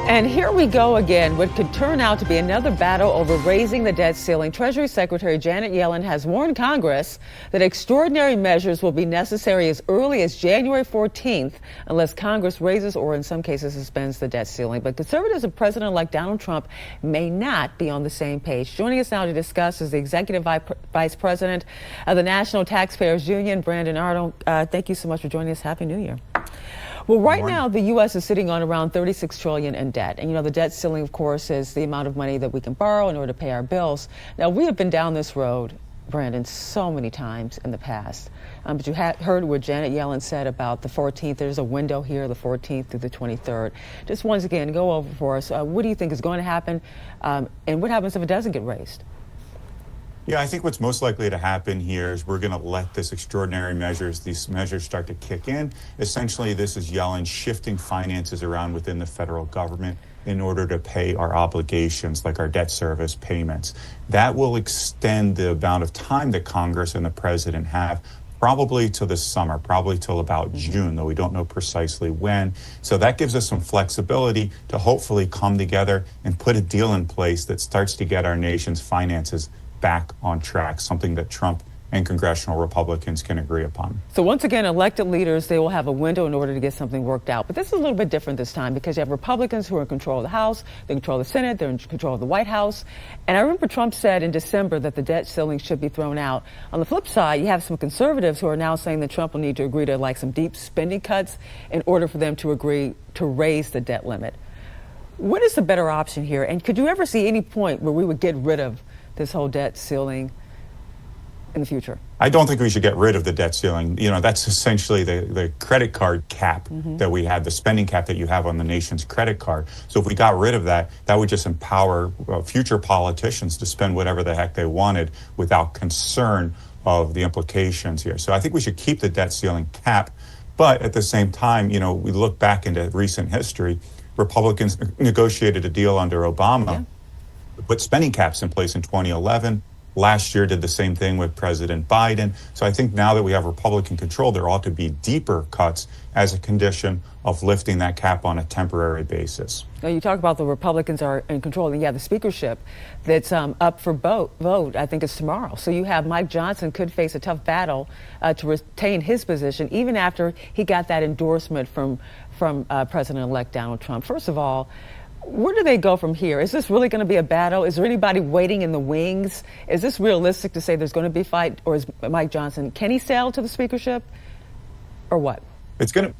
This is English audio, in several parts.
And here we go again. What could turn out to be another battle over raising the debt ceiling. Treasury Secretary Janet Yellen has warned Congress that extraordinary measures will be necessary as early as January 14th unless Congress raises or in some cases suspends the debt ceiling. But conservatives and President-elect Donald Trump may not be on the same page. Joining us now to discuss is the Executive Vice President of the National Taxpayers Union, Brandon Arnold. Thank you so much for joining us. Happy New Year. Well, right now, the U.S. is sitting on around $36 trillion in debt. And, you know, the debt ceiling, of course, is the amount of money that we can borrow in order to pay our bills. Now, we have been down this road, Brandon, so many times in the past. But you heard what Janet Yellen said about the 14th. There's a window here, the 14th through the 23rd. Just once again, go over for us. What do you think is going to happen? And what happens if it doesn't get raised? Yeah, I think what's most likely to happen here is we're going to let these measures start to kick in. Essentially, this is Yellen shifting finances around within the federal government in order to pay our obligations, like our debt service payments. That will extend the amount of time that Congress and the president have, probably till this summer, probably till about June, though we don't know precisely when. So that gives us some flexibility to hopefully come together and put a deal in place that starts to get our nation's finances back on track, something that Trump and congressional Republicans can agree upon. So once again, elected leaders, they will have a window in order to get something worked out. But this is a little bit different this time because you have Republicans who are in control of the House, they control the Senate, they're in control of the White House. And I remember Trump said in December that the debt ceiling should be thrown out. On the flip side, you have some conservatives who are now saying that Trump will need to agree to like some deep spending cuts in order for them to agree to raise the debt limit. What is the better option here? And could you ever see any point where we would get rid of this whole debt ceiling in the future? I don't think we should get rid of the debt ceiling. You know, that's essentially the credit card cap that we have, the spending cap that you have on the nation's credit card. So if we got rid of that, that would just empower future politicians to spend whatever the heck they wanted without concern of the implications here. So I think we should keep the debt ceiling cap. But at the same time, you know, we look back into recent history, Republicans negotiated a deal under Obama, put spending caps in place in 2011. Last year did the same thing with President Biden. So I think now that we have Republican control, there ought to be deeper cuts as a condition of lifting that cap on a temporary basis. Now, you talk about the Republicans are in control, and the speakership that's up for vote, I think it's tomorrow. So you have Mike Johnson could face a tough battle to retain his position, even after he got that endorsement from President-elect Donald Trump. First of all, where do they go from here? Is this really going to be a battle? Is there anybody waiting in the wings? Is this realistic to say there's going to be a fight? Or is Mike Johnson, can he sail to the speakership? Or what? It's going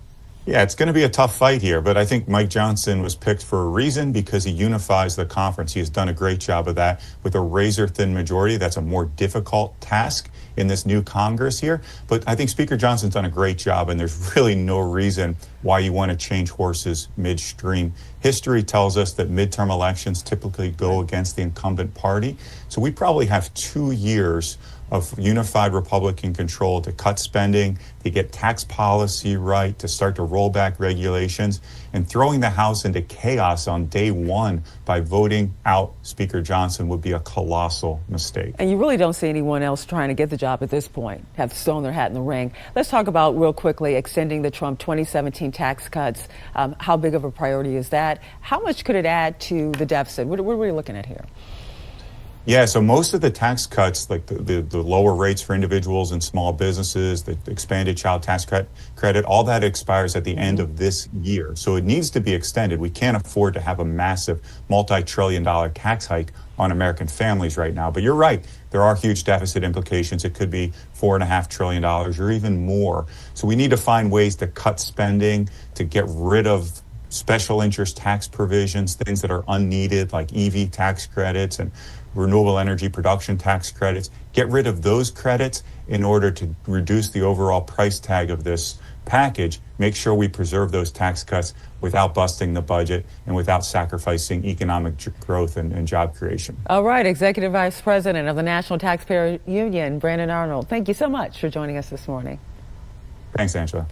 to be a tough fight here, but I think Mike Johnson was picked for a reason because he unifies the conference. He has done a great job of that with a razor-thin majority. That's a more difficult task in this new Congress here. But I think Speaker Johnson's done a great job, and there's really no reason why you want to change horses midstream. History tells us that midterm elections typically go against the incumbent party. So we probably have 2 years of unified Republican control to cut spending, to get tax policy right, to start to roll back regulations, and throwing the House into chaos on day one by voting out Speaker Johnson would be a colossal mistake. And you really don't see anyone else trying to get the job at this point, have thrown their hat in the ring. Let's talk about real quickly extending the Trump 2017 tax cuts. How big of a priority is that? How much could it add to the deficit? What are we looking at here? Yeah, so most of the tax cuts, like the lower rates for individuals and small businesses, the expanded child tax credit, all that expires at the end of this year. So it needs to be extended. We can't afford to have a massive multi-trillion-dollar tax hike on American families right now. But you're right, there are huge deficit implications. It could be $4.5 trillion or even more. So we need to find ways to cut spending, to get rid of special interest tax provisions, things that are unneeded, like EV tax credits and renewable energy production tax credits. Get rid of those credits in order to reduce the overall price tag of this package. Make sure we preserve those tax cuts without busting the budget and without sacrificing economic growth and job creation. All right, Executive Vice President of the National Taxpayer Union, Brandon Arnold, thank you so much for joining us this morning. Thanks, Angela.